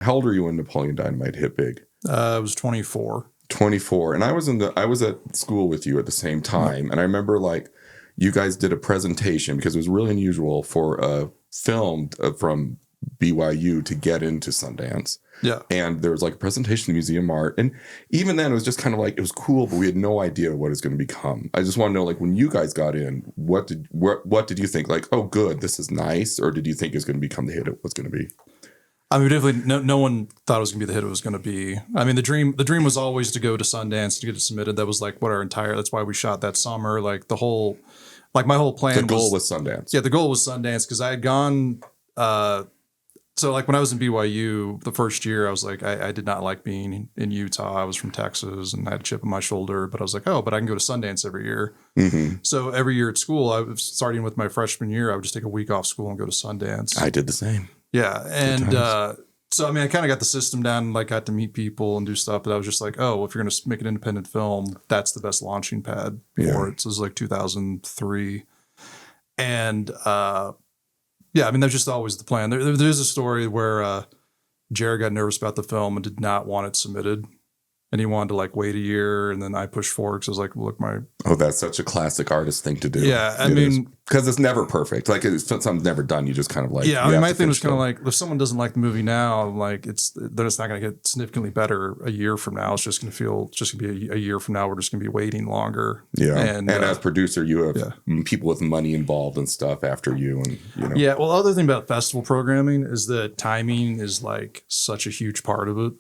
How old were you when Napoleon Dynamite hit big? I was 24. 24. And I was at school with you at the same time. And I remember like you guys did a presentation because it was really unusual for a film from BYU to get into Sundance. Yeah. And there was like a presentation in the Museum of Art. And even then it was just kind of like, it was cool, but we had no idea what it was going to become. I just want to know, like, when you guys got in, what did you think? Like, oh, good, this is nice. Or did you think it was going to become the hit it was going to be? I mean, definitely no one thought it was going to be the hit it was going to be. I mean, the dream was always to go to Sundance to get it submitted. That was like that's why we shot that summer. Like my whole plan the goal was Sundance. Yeah, the goal was Sundance because I had gone, so like when I was in BYU the first year, I was like, I did not like being in Utah. I was from Texas and I had a chip on my shoulder, but I was like, oh, but I can go to Sundance every year. Mm-hmm. So every year at school, I was starting with my freshman year, I would just take a week off school and go to Sundance. I did the same. Yeah. And so, I mean, I kind of got the system down and like got to meet people and do stuff, but I was just like, oh, well, if you're going to make an independent film, that's the best launching pad for it. So it was like 2003. And, yeah, I mean, that's just always the plan. There's a story where Jared got nervous about the film and did not want it submitted. And he wanted to like wait a year, and then I pushed forward because I was like, look, that's such a classic artist thing to do. Yeah, I mean, because it's never perfect. Like it's something's never done. You just kind of like, yeah. I mean, my thing was kind of like, if someone doesn't like the movie now, like then it's not going to get significantly better a year from now. It's just going to be a year from now. We're just going to be waiting longer. Yeah, and as producer, you have people with money involved and stuff after you, and you know. Yeah, well, the other thing about festival programming is that timing is like such a huge part of it.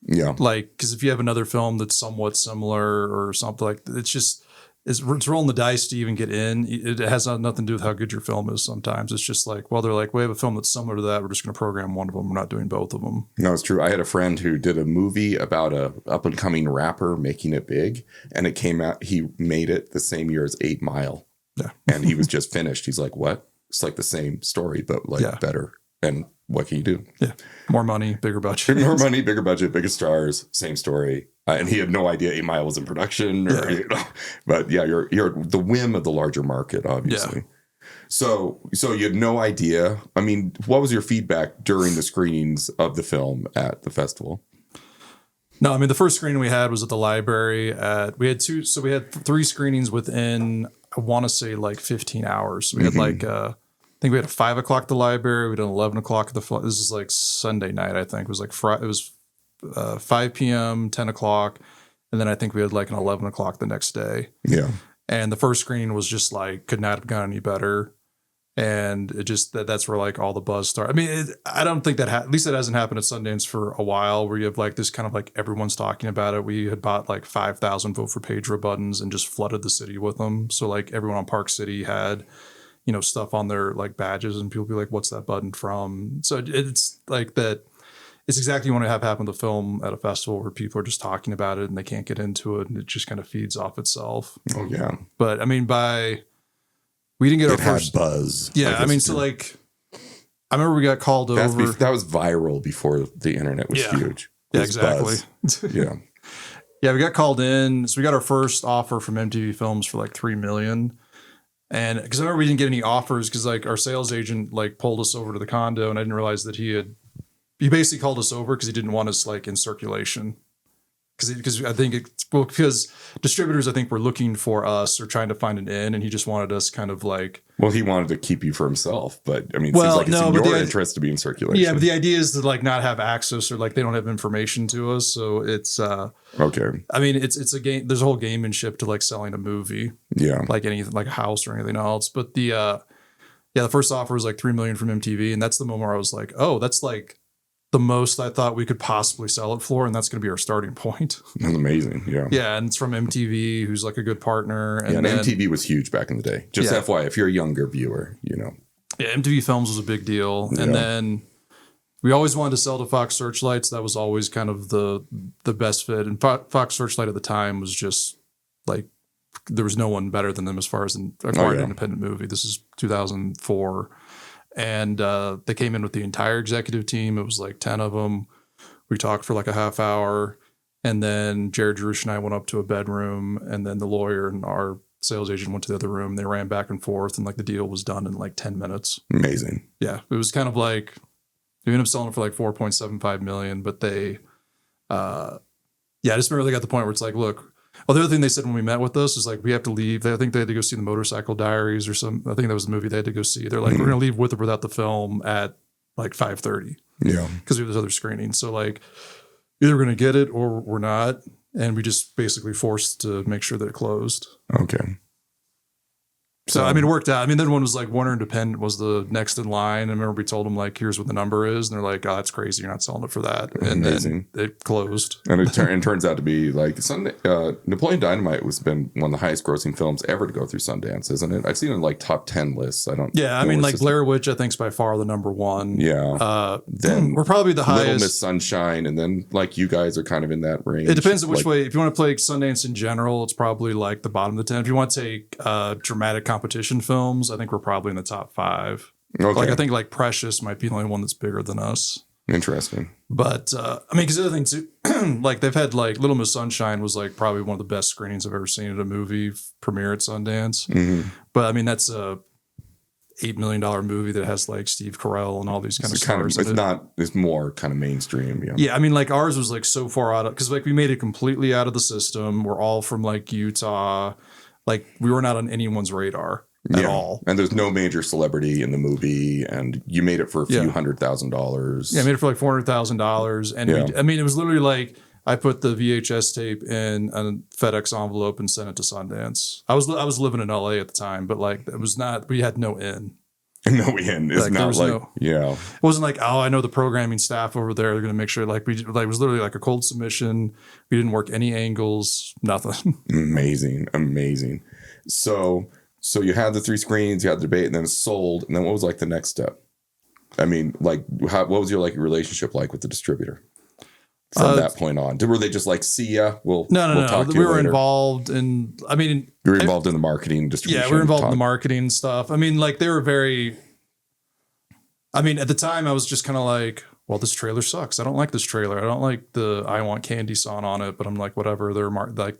Yeah. Like, because if you have another film that's somewhat similar or something like it's rolling the dice to even get in. It has nothing to do with how good your film is sometimes. It's just like, well, they're like, we have a film that's similar to that. We're just going to program one of them. We're not doing both of them. No, it's true. I had a friend who did a movie about a up and coming rapper making it big. And it came out, he made it the same year as 8 Mile. Yeah. And he was just finished. He's like, what? It's like the same story, but like better. And what can you do? Yeah. More money, bigger budget. More money, bigger budget, bigger stars, same story. And he had no idea 8 Mile was in production. But yeah, you're the whim of the larger market, obviously. Yeah. So you had no idea. I mean, what was your feedback during the screenings of the film at the festival? No, I mean, the first screening we had was at the library. We had 3 screenings within, I want to say, like 15 hours. So we had like... I think we had a 5 o'clock at the library. We did an 11 o'clock at the. This is like Sunday night. I think it was like It was 5 p.m., 10 o'clock, and then I think we had like an 11 o'clock the next day. Yeah. And the first screening was just like could not have gone any better, and it just that's where like all the buzz started. I mean, I don't think that at least it hasn't happened at Sundance for a while, where you have like this kind of like everyone's talking about it. We had bought like 5,000 Vote for Pedro buttons and just flooded the city with them. So like everyone on Park City had, you know, stuff on their like badges, and people be like, what's that button from? So it's like that. It's exactly what I have happen with the film at a festival where people are just talking about it and they can't get into it, and it just kind of feeds off itself. Oh yeah. But I mean, we didn't get our first buzz. Yeah. Like I mean, so like, I remember we got called over. That was viral before the internet was huge. Yeah, exactly. Yeah. Yeah. We got called in. So we got our first offer from MTV Films for like $3 million. And because I remember we didn't get any offers because like our sales agent like pulled us over to the condo, and I didn't realize that he basically called us over because he didn't want us like in circulation. Because I think because distributors I think were looking for us or trying to find an in, and he just wanted us kind of like. Well, he wanted to keep you for himself, but I mean, it seems like it's in your interest to be in circulation. Yeah, but the idea is to like not have access or like they don't have information to us, so it's okay. I mean, it's a game. There's a whole gamemanship to like selling a movie, like anything like a house or anything else. But the first offer was like $3 million from MTV, and that's the moment where I was like, oh, that's like the most I thought we could possibly sell it for, and that's going to be our starting point. That's amazing. Yeah. Yeah, and it's from MTV, who's like a good partner. And then, MTV was huge back in the day. Just FYI, if you're a younger viewer, you know. Yeah, MTV Films was a big deal. And then we always wanted to sell to Fox Searchlights. That was always kind of the best fit. And Fox Searchlight at the time was just like, there was no one better than them as far as an acquired independent movie. This is 2004. And they came in with the entire executive team. It was like 10 of them. We talked for like a half hour. And then Jared Jerush and I went up to a bedroom. And then the lawyer and our sales agent went to the other room. They ran back and forth. And like the deal was done in like 10 minutes. Amazing. Yeah. It was kind of like, They ended up selling it for like 4.75 million, but they, I just remember they got the point where it's like, look, well, the other thing they said when we met with us is like, we have to leave. I think they had to go see the Motorcycle Diaries or I think that was the movie they had to go see. They're like, we're going to leave with or without the film at like 5:30. Yeah. Because we have this other screening. So like, either we're going to get it or we're not. And we just basically forced to make sure that it closed. Okay. So, I mean, it worked out. I mean, then one was like Warner Independent was the next in line. I remember we told them like, here's what the number is. And they're like, oh, that's crazy. You're not selling it for that. And amazing. Then it closed. And it turns out to be like Napoleon Dynamite has been one of the highest grossing films ever to go through Sundance, isn't it? I've seen it in like top 10 lists. I mean, like Blair Witch, I think is by far the number one. Yeah. Then we're probably the highest. Little Miss Sunshine. And then like you guys are kind of in that range. It depends on which way. If you want to play Sundance in general, it's probably like the bottom of the 10. If you want to take dramatic competition films, I think we're probably in the top 5. Okay. Like I think like Precious might be the only one that's bigger than us. Interesting. But I mean, because the other thing too, like they've had like Little Miss Sunshine was like probably one of the best screenings I've ever seen at a movie premiere at Sundance. Mm-hmm. But I mean, that's a $8 million movie that has like Steve Carell and all these kind of stars. It's more kind of mainstream. Yeah. Yeah. I mean, like ours was like so far out of, because like we made it completely out of the system. We're all from like Utah. Like we were not on anyone's radar at all. And there's no major celebrity in the movie, and you made it for a few $100,000. Yeah, I made it for like $400,000. And I mean, it was literally like I put the VHS tape in a FedEx envelope and sent it to Sundance. I was living in LA at the time, but like it was not, we had no in. No in. It's like, not like, it wasn't like, oh, I know the programming staff over there. They're going to make sure like it was literally like a cold submission. We didn't work any angles, nothing. Amazing. So you had the 3 screens, you had the debate, and then it sold. And then what was like the next step? I mean, like, what was your like relationship like with the distributor from that point on? Were they just like, see ya? We'll talk to you we were later. Involved in. I mean, you were involved in the marketing distribution. Yeah, we were involved in the marketing stuff. I mean, like they were very. I mean, at the time, I was just kind of like, well, this trailer sucks. I don't like this trailer. I don't like the "I Want Candy" song on it. But I'm like, whatever. They're like,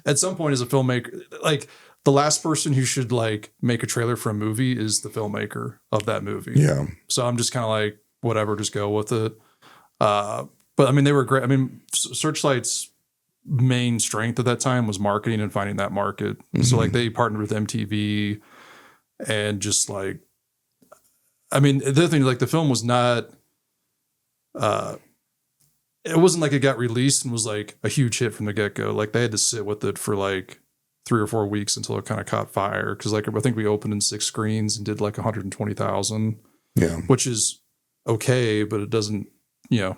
at some point as a filmmaker, like. The last person who should like make a trailer for a movie is the filmmaker of that movie. Yeah. So I'm just kind of like, whatever, just go with it. But I mean, they were great. I mean, Searchlight's main strength at that time was marketing and finding that market. Mm-hmm. So like they partnered with MTV and just like, I mean, the other thing, like the film was not, it wasn't like it got released and was like a huge hit from the get-go. Like they had to sit with it for like 3 or 4 weeks until it kind of caught fire. Cause like, I think we opened in 6 screens and did like 120,000, which is okay, but it doesn't, the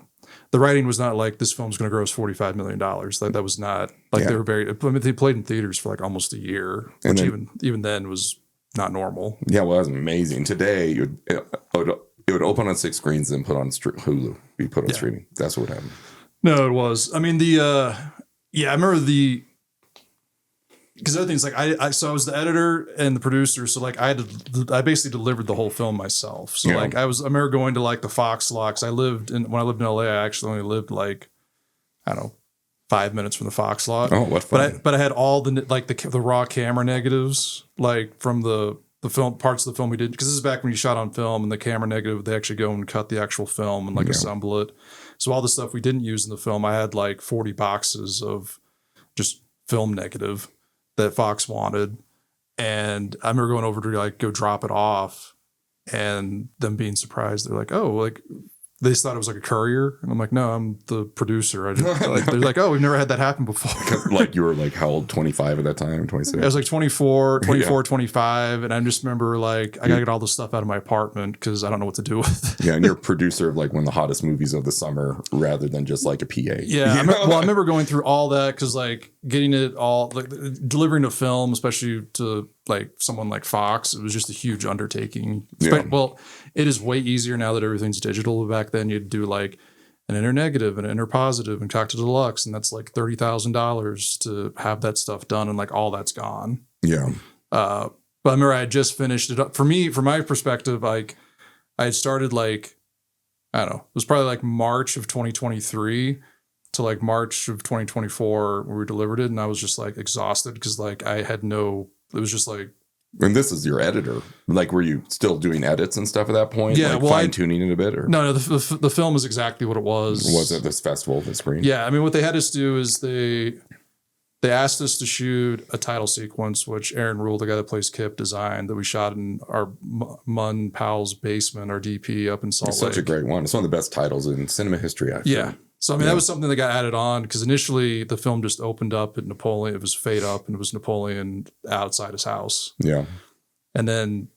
writing was not like this film's going to gross $45 million. Like that was not like they were very, I mean, they played in theaters for like almost a year, which even then was not normal. Yeah. Well, that was amazing. Today it would open on 6 screens and put on Hulu. Be put on streaming. That's what happened. No, it was, I mean, I remember because other things like I was the editor and the producer, so like I basically delivered the whole film myself. So like I remember going to like the Fox lot. When I lived in LA, I actually only lived like I don't know 5 minutes from the Fox lot. Oh, what fun! But I had all the like the raw camera negatives like from the film parts of the film we did, because this is back when you shot on film and the camera negative they actually go and cut the actual film and like assemble it. So all the stuff we didn't use in the film, I had like 40 boxes of just film negative that Fox wanted. And I remember going over to like go drop it off and them being surprised. They're like, oh, like they just thought it was like a courier. And I'm like, no, I'm the producer. I just, like, they're like, oh, we've never had that happen before. Like you were like how old? 25 at that time? 26? I was like 24, 25. And I just remember like, I got to get all this stuff out of my apartment because I don't know what to do with it. Yeah. And you're a producer of like one of the hottest movies of the summer rather than just like a PA. Yeah. I remember going through all that because like getting it all, like delivering a film, especially to like someone like Fox, it was just a huge undertaking. Yeah. Well, it is way easier now that everything's digital. Back then you'd do like an inner negative and an inner positive and talk to deluxe, and that's like $30,000 to have that stuff done, and like all that's gone. Yeah. But I remember I had just finished it up. For me, from my perspective, like I had started like, I don't know, it was probably like March of 2023 to like March of 2024 where we delivered it, and I was just like exhausted because like I had it was just like And this is your editor. Like, were you still doing edits and stuff at that point? Yeah, like well, fine tuning it a bit, or no, the film is exactly what it was. was it this festival, the screen? Yeah, I mean, what they had us do is they asked us to shoot a title sequence, which Aaron Rule, the guy that plays Kip, designed, that we shot in our Mun Powell's basement, our DP up in Salt It's Lake. such a great one. It's one of the best titles in cinema history, I feel. Yeah. So, I mean, that was something that got added on because initially the film just opened up at Napoleon. It was fade up and it was Napoleon outside his house. Yeah. And then,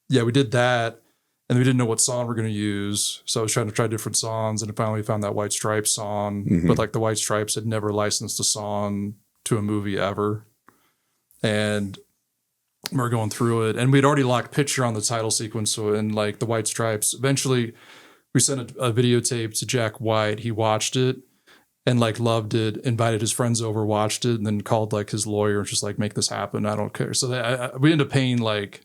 yeah, we did that. And we didn't know what song we're going to use. So I was trying to try different songs. And finally found that White Stripes song. Mm-hmm. But like the White Stripes had never licensed a song to a movie ever. And we're going through it. And we'd already locked picture on the title sequence. So in like the White Stripes, eventually we sent a videotape to Jack White. He watched it and like loved it, invited his friends over, watched it, and then called like his lawyer and just like, make this happen. I don't care. So we ended up paying like,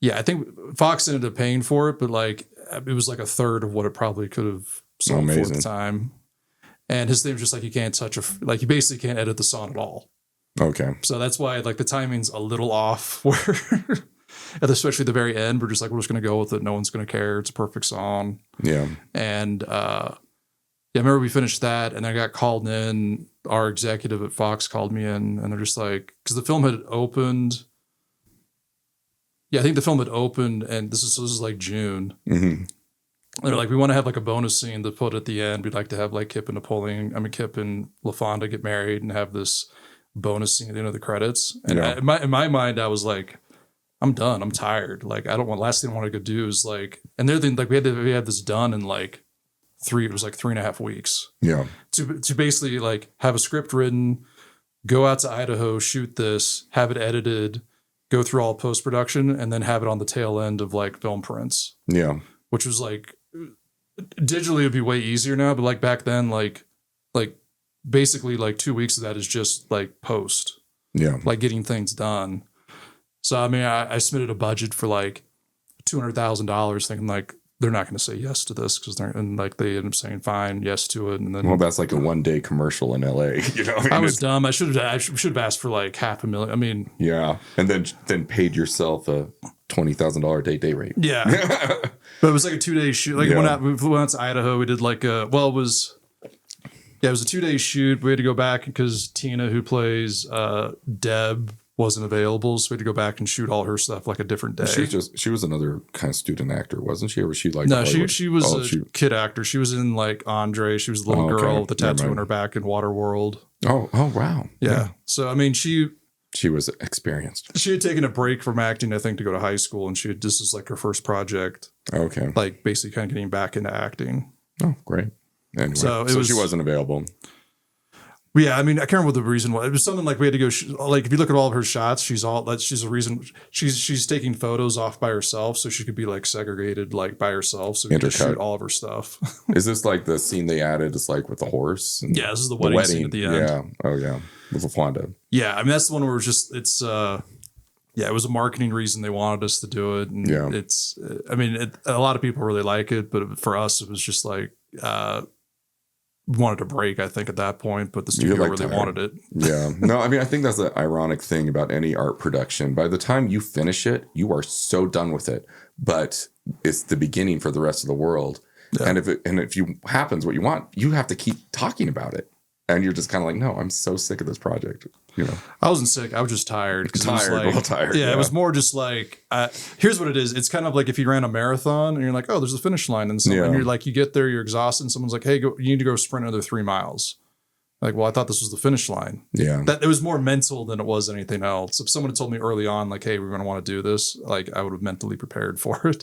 yeah, I think Fox ended up paying for it, but like it was like a third of what it probably could have sold for at the time. And his thing was just like, you can't touch like you basically can't edit the song at all. Okay. So that's why like the timing's a little off where especially at the very end, we're just like, we're just going to go with it. No one's going to care. It's a perfect song. Yeah. And yeah, I remember we finished that and I got called in. Our executive at Fox called me in and they're just like, because the film had opened. Yeah, I think the film had opened and this is like June. Mm-hmm. They're like, we want to have like a bonus scene to put at the end. We'd like to have like Kip and LaFonda get married and have this bonus scene at the end of the credits. And in my mind, I was like, I'm done. I'm tired. Like, I don't want, last thing I want to go do is like, and they're like, we had this done in like it was like 3.5 weeks. Yeah. To basically like have a script written, go out to Idaho, shoot this, have it edited, go through all post-production, and then have it on the tail end of like film prints. Yeah. Which was like, digitally it'd be way easier now, but like back then, like basically like 2 weeks of that is just like post. Yeah. Like getting things done. So, I mean, I submitted a budget for like $200,000 thinking like, they're not going to say yes to this because they end up saying fine, yes to it. And then, well, that's like a one-day commercial in LA. You know, I was dumb. I should have asked for like $500,000. I mean, yeah, and then paid yourself a $20,000 day rate. Yeah, but it was like a 2-day shoot. Like we flew out to Idaho. We did like it was a 2-day shoot. We had to go back because Tina, who plays Deb, wasn't available, so we had to go back and shoot all her stuff like a different day. She was another kind of student actor, wasn't she? Or was she like she was a kid actor. She was in like Andre. She was the little girl with the tattoo on her back in Waterworld. Oh wow. Yeah. So I mean she was experienced. She had taken a break from acting, I think, to go to high school, and this is like her first project. Okay. Like basically kind of getting back into acting. Oh, great. Anyway, so she wasn't available. Yeah, I mean, I can't remember what the reason was. It was something like we had to go. Like, if you look at all of her shots, she's a reason. She's taking photos off by herself, so she could be like segregated, like by herself, so we could shoot all of her stuff. Is this like the scene they added? It's like with the horse. Yeah, this is the wedding scene at the end. Yeah. Oh yeah, with LaFonda. Yeah, I mean that's the one where it was a marketing reason they wanted us to do it, and it's. I mean, a lot of people really like it, but for us, it was just like. Wanted to break, I think, at that point, but the studio really wanted it. Yeah. No, I mean, I think that's the ironic thing about any art production. By the time you finish it, you are so done with it, but it's the beginning for the rest of the world. Yeah. And if you happens what you want, you have to keep talking about it. And you're just kind of like, no, I'm so sick of this project. You know, I wasn't sick. I was just tired. Tired. Yeah, it was more just like, here's what it is. It's kind of like if you ran a marathon and you're like, oh, there's a finish line. And you're like, you get there, you're exhausted. And someone's like, hey, you need to go sprint another 3 miles. Like, well, I thought this was the finish line. Yeah. It was more mental than it was anything else. If someone had told me early on, like, hey, we're going to want to do this, like I would have mentally prepared for it.